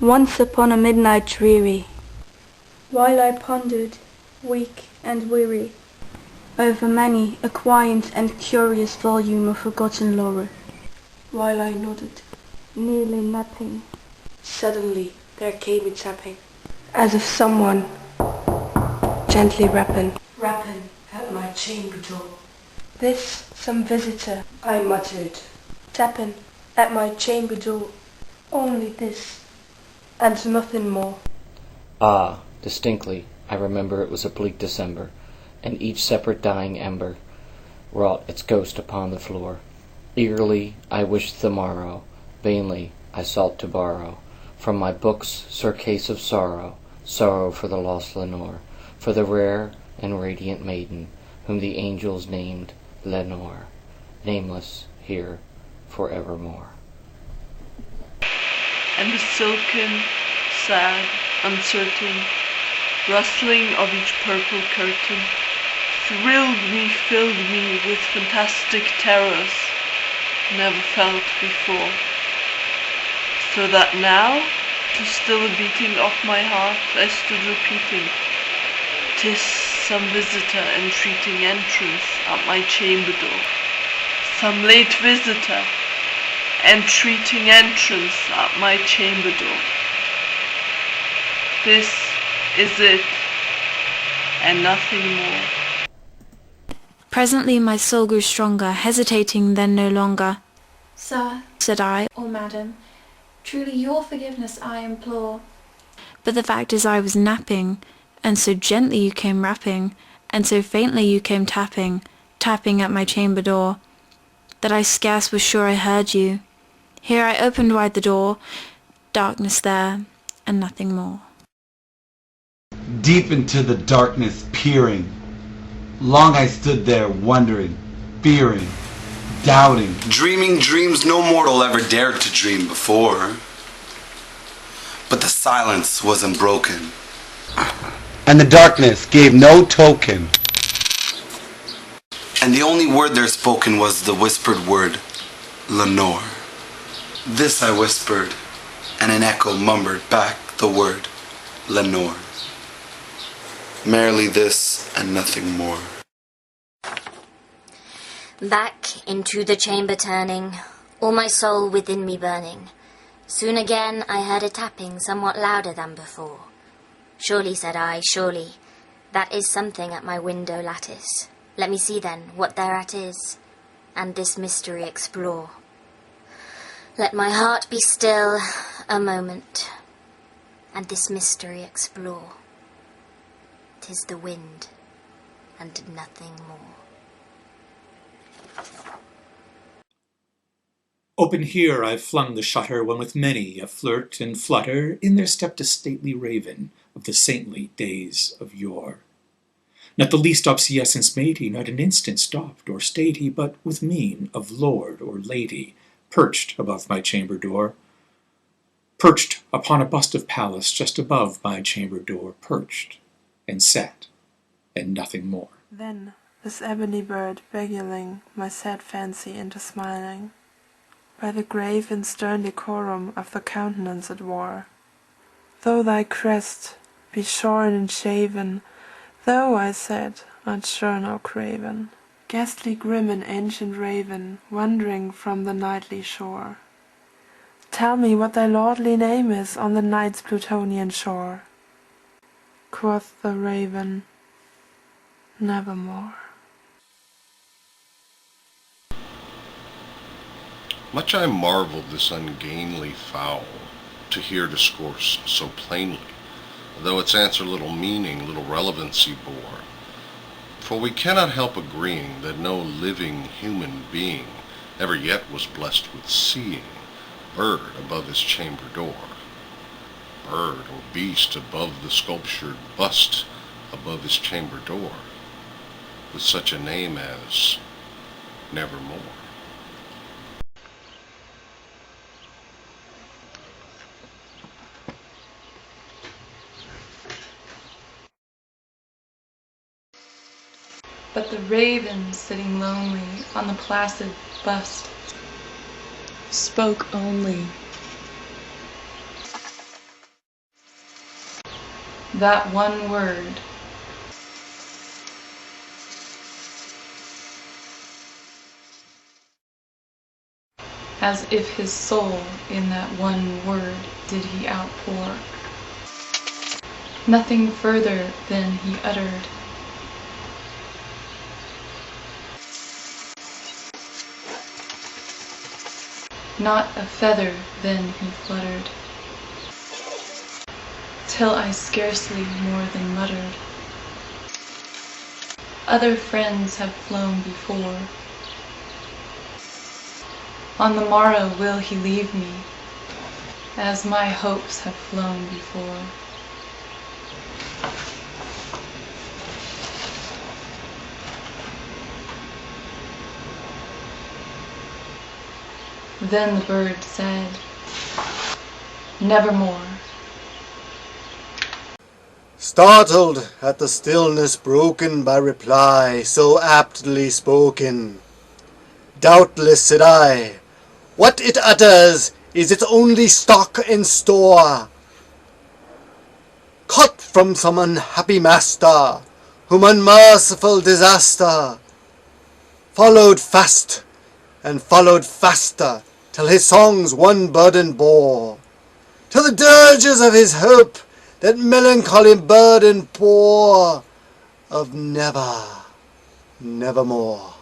Once upon a midnight dreary, while I pondered, weak and weary, over many a quaint and curious volume of forgotten lore, while I nodded, nearly napping, suddenly there came a tapping, as of someone gently rapping at my chamber door. This some visitor, I muttered, tapping at my chamber door. Only this, and nothing more. Ah, distinctly, I remember it was a bleak December, and each separate dying ember wrought its ghost upon the floor. Eagerly I wished the morrow, vainly I sought to borrow from my books surcease of sorrow, sorrow for the lost Lenore, for the rare and radiant maiden, whom the angels named Lenore, nameless here for evermore. And the silken, sad, uncertain rustling of each purple curtain thrilled me, filled me with fantastic terrors never felt before. So that now, to still the beating of my heart, I stood repeating, "'Tis some visitor entreating entrance at my chamber door. Some late visitor entreating entrance at my chamber door. This is it, and nothing more." Presently my soul grew stronger, hesitating then no longer. "Sir," said I, or madam, "truly your forgiveness I implore." but the fact is I was napping, and so gently you came rapping, and so faintly you came tapping, tapping at my chamber door, that I scarce was sure I heard you. Here I opened wide the door, darkness there, and nothing more. Deep into the darkness peering, long I stood there wondering, fearing, doubting, dreaming dreams no mortal ever dared to dream before. But the silence wasn't broken, and the darkness gave no token, and the only word there spoken was the whispered word, Lenore. This I whispered, and an echo murmured back the word, Lenore. Merely this and nothing more. Back into the chamber turning, all my soul within me burning. Soon again I heard a tapping somewhat louder than before. "Surely," said I, "surely, that is something at my window lattice. Let me see then what thereat is, and this mystery explore. Let my heart be still a moment, and this mystery explore. 'Tis the wind, and nothing more." Open here I've flung the shutter, when with many a flirt and flutter in there stepped a stately raven of the saintly days of yore. Not the least obseisance made he, not an instant stopped or stayed he, but with mien of lord or lady perched above my chamber door, perched upon a bust of Pallas just above my chamber door, perched and sat, and nothing more. Then this ebony bird beguiling my sad fancy into smiling, by the grave and stern decorum of the countenance it wore. "Though thy crest be shorn and shaven, thou," I said, "art sure no craven, ghastly grim and ancient raven, wandering from the nightly shore. Tell me what thy lordly name is on the night's Plutonian shore." Quoth the raven, "Nevermore." Much I marveled this ungainly fowl to hear discourse so plainly, though its answer little meaning, little relevancy bore. For we cannot help agreeing that no living human being ever yet was blessed with seeing bird above his chamber door, bird or beast above the sculptured bust above his chamber door, with such a name as Nevermore. But the raven, sitting lonely on the placid bust, spoke only. that one word. As if his soul in that one word did he outpour. Nothing further than he uttered. Not a feather then he fluttered, till I scarcely more than muttered. Other friends have flown before. On the morrow will he leave me, as my hopes have flown before. Then the bird said, Nevermore. Startled at the stillness broken by reply so aptly spoken, doubtless, said I, what it utters is its only stock and store, caught from some unhappy master, whom unmerciful disaster followed fast and followed faster, till his songs one burden bore, till the dirges of his hope that melancholy burden bore of never, nevermore.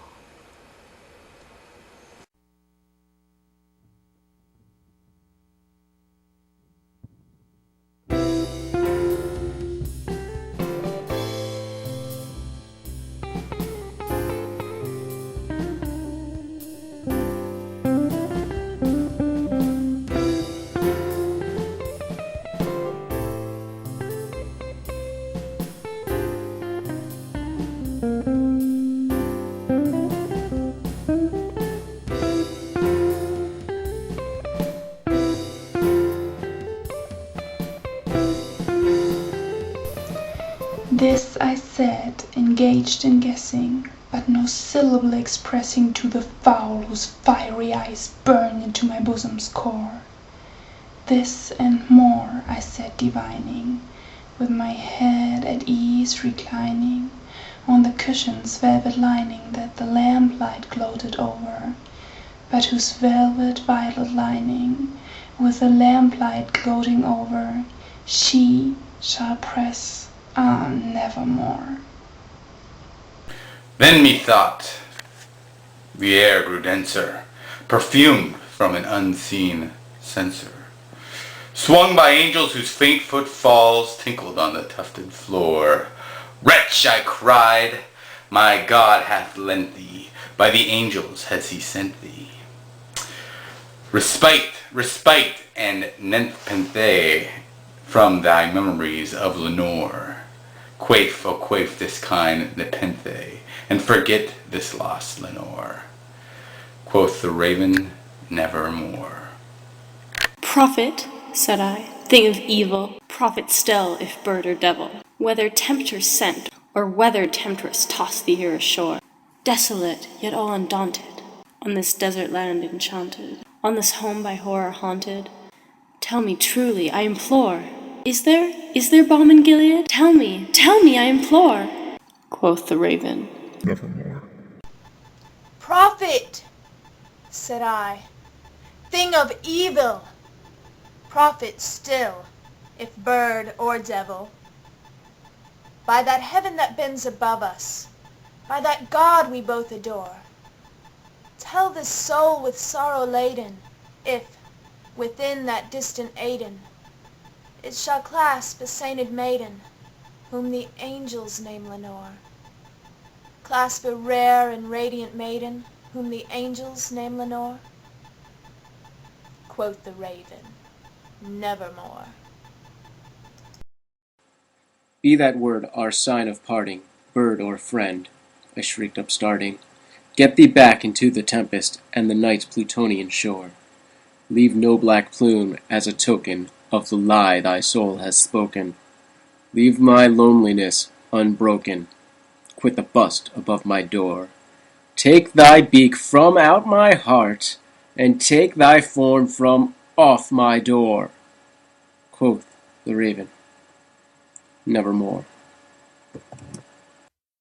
This I said, engaged in guessing, but no syllable expressing to the fowl whose fiery eyes burn into my bosom's core. This and more I said divining, with my head at ease reclining on the cushion's velvet lining that the lamplight gloated over, but whose velvet violet lining, with the lamplight gloating over, she shall press nevermore. Then methought the air grew denser, perfumed from an unseen censer, swung by angels whose faint footfalls tinkled on the tufted floor. Wretch, I cried, my God hath lent thee, by the angels has he sent thee. Respite, respite, and nepenthe from thy memories of Lenore. Quaif, oh quaif this kind nepenthe, and forget this lost Lenore. Quoth the raven, nevermore. Prophet, said I, thing of evil, prophet still, if bird or devil, whether tempter sent, or whether temptress tossed thee here ashore, desolate, yet all undaunted, on this desert land enchanted, on this home by horror haunted. Tell me truly, I implore, is there balm in Gilead? Tell me, I implore. Quoth the raven, Nevermore. Prophet, said I, thing of evil, prophet still, if bird or devil. By that heaven that bends above us, by that God we both adore, tell this soul with sorrow laden, if, within that distant Aidenn, it shall clasp a sainted maiden, whom the angels name Lenore. Clasp a rare and radiant maiden, whom the angels name Lenore. Quoth the raven, nevermore. Be that word our sign of parting, bird or friend, I shrieked upstarting. Get thee back into the tempest and the night's Plutonian shore. Leave no black plume as a token of the lie thy soul has spoken. Leave my loneliness unbroken. Quit the bust above my door. Take thy beak from out my heart, and take thy form from off my door. Quoth the raven, Nevermore.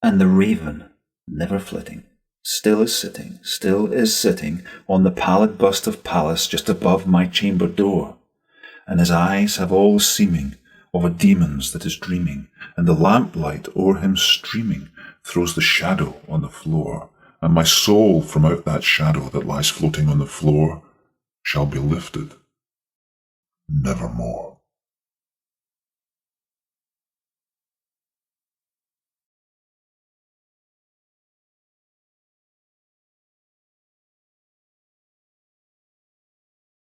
And the raven, never flitting, still is sitting on the pallid bust of Pallas just above my chamber door, and his eyes have all the seeming of a demon's that is dreaming, and the lamplight o'er him streaming throws the shadow on the floor, and my soul from out that shadow that lies floating on the floor shall be lifted nevermore.